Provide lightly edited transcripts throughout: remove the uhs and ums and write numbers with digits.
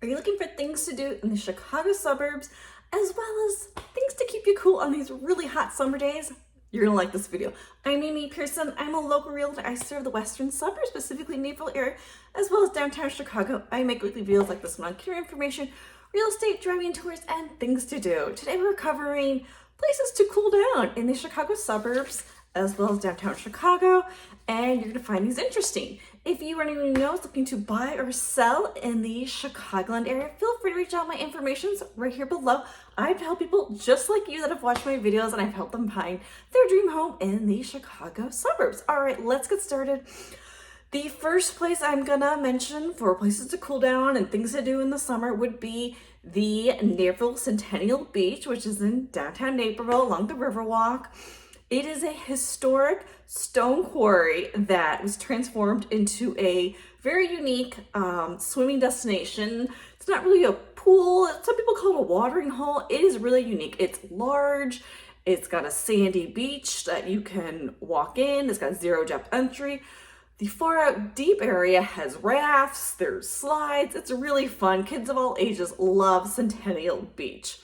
Are you looking for things to do in the Chicago suburbs, as well as things to keep you cool on these really hot summer days? You're gonna like this video. I'm Amy Pearson. I'm a local realtor. I serve the western suburbs, specifically Naperville-area, as well as downtown Chicago. I make weekly videos like this one on career information, real estate, driving tours, and things to do. Today we're covering places to cool down in the Chicago suburbs, as well as downtown Chicago, and you're gonna find these interesting. If you or anyone you know is looking to buy or sell in the Chicagoland area, feel free to reach out. My information's right here below. I've helped people just like you that have watched my videos, and I've helped them find their dream home in the Chicago suburbs. All right, let's get started. The first place I'm gonna mention for places to cool down and things to do in the summer would be the Naperville Centennial Beach, which is in downtown Naperville along the Riverwalk. It is a historic stone quarry that was transformed into a very unique swimming destination. It's not really a pool. Some people call it a watering hole. It is really unique. It's large. It's got a sandy beach that you can walk in. It's got zero depth entry. The far out deep area has rafts. There's slides. It's really fun. Kids of all ages love Centennial Beach.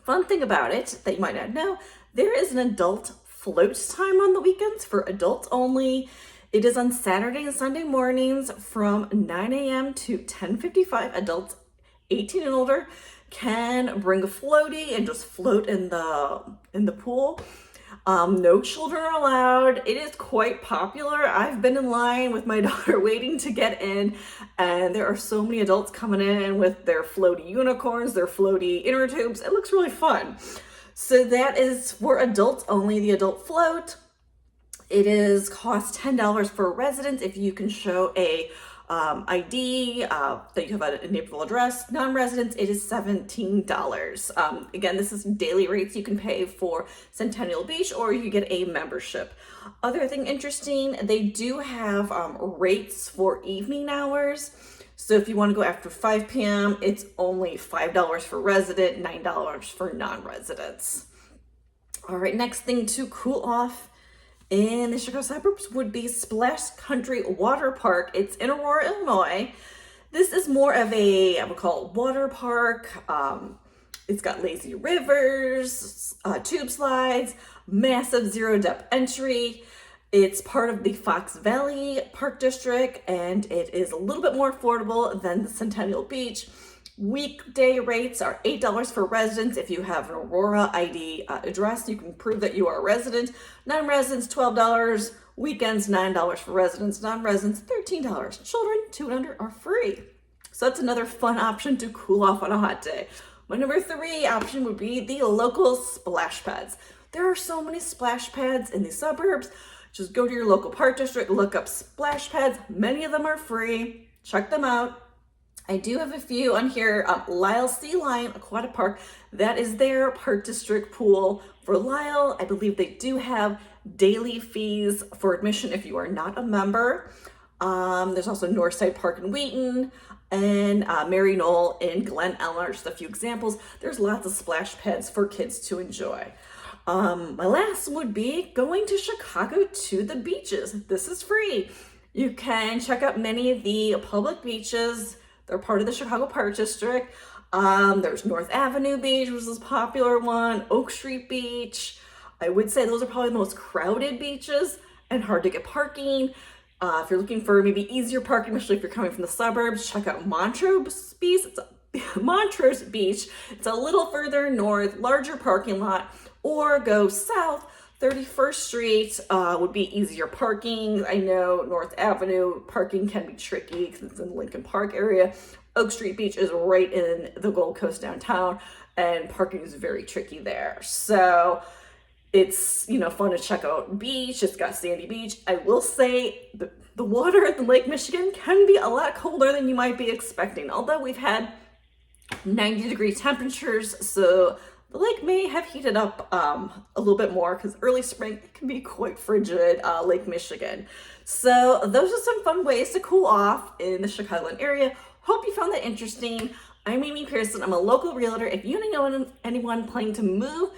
Fun thing about it that you might not know, there is an adult float time on the weekends for adults only. It is on Saturday and Sunday mornings from 9 a.m. to 10:55. Adults 18 and older can bring a floaty and just float in the pool. No children are allowed. It is quite popular. I've been in line with my daughter waiting to get in, and there are so many adults coming in with their floaty unicorns, their floaty inner tubes. It looks really fun. So that is for adults only, the adult float. It is cost $10 for residents if you can show a ID that you have a Naperville address. Non-residents, it is $17. Again, this is daily rates you can pay for Centennial Beach, or you get a membership. Other thing interesting, they do have rates for evening hours. So if you want to go after 5 p.m., it's only $5 for resident, $9 for non-residents. All right, next thing to cool off in the Chicago suburbs would be Splash Country Water Park. It's in Aurora, Illinois. This is more of a, I would call it water park. It's got lazy rivers, tube slides, massive zero depth entry. It's part of the Fox Valley Park District, and it is a little bit more affordable than the Centennial Beach. Weekday rates are $8 for residents. If you have an Aurora ID address, you can prove that you are a resident. Non-residents, $12. Weekends, $9 for residents. Non-residents, $13. Children 2 and under are free. So that's another fun option to cool off on a hot day. My number 3 option would be the local splash pads. There are so many splash pads in the suburbs. Just go to your local park district, look up splash pads. Many of them are free. Check them out. I do have a few on here. Lisle Sea Lion Aquatic Park, that is their park district pool for Lisle. I believe they do have daily fees for admission if you are not a member. There's also Northside Park in Wheaton and Mary Knoll in Glen Ellyn, just a few examples. There's lots of splash pads for kids to enjoy. My last would be going to Chicago to the beaches. This is free. You can check out many of the public beaches. They're part of the Chicago Park District. There's North Avenue Beach, which is a popular one, Oak Street Beach. I would say those are probably the most crowded beaches and hard to get parking. If you're looking for maybe easier parking, especially if you're coming from the suburbs, check out Montrose Beach. Montrose Beach. It's a little further north, larger parking lot, or go south. 31st Street would be easier parking. I know North Avenue parking can be tricky because it's in the Lincoln Park area. Oak Street Beach is right in the Gold Coast downtown, and parking is very tricky there. So it's, fun to check out beach. It's got sandy beach. I will say the water at the Lake Michigan can be a lot colder than you might be expecting, although we've had 90-degree temperatures, so the lake may have heated up a little bit more because early spring it can be quite frigid, Lake Michigan. So those are some fun ways to cool off in the Chicagoland area. Hope you found that interesting. I'm Amy Pearson. I'm a local realtor. If you know anyone planning to move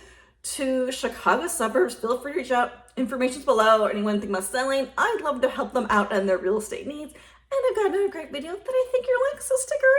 to Chicago suburbs, feel free to reach out. Information's below, or anyone thinking about selling. I'd love to help them out on their real estate needs. And I've got another great video that I think you'll like, so stick around.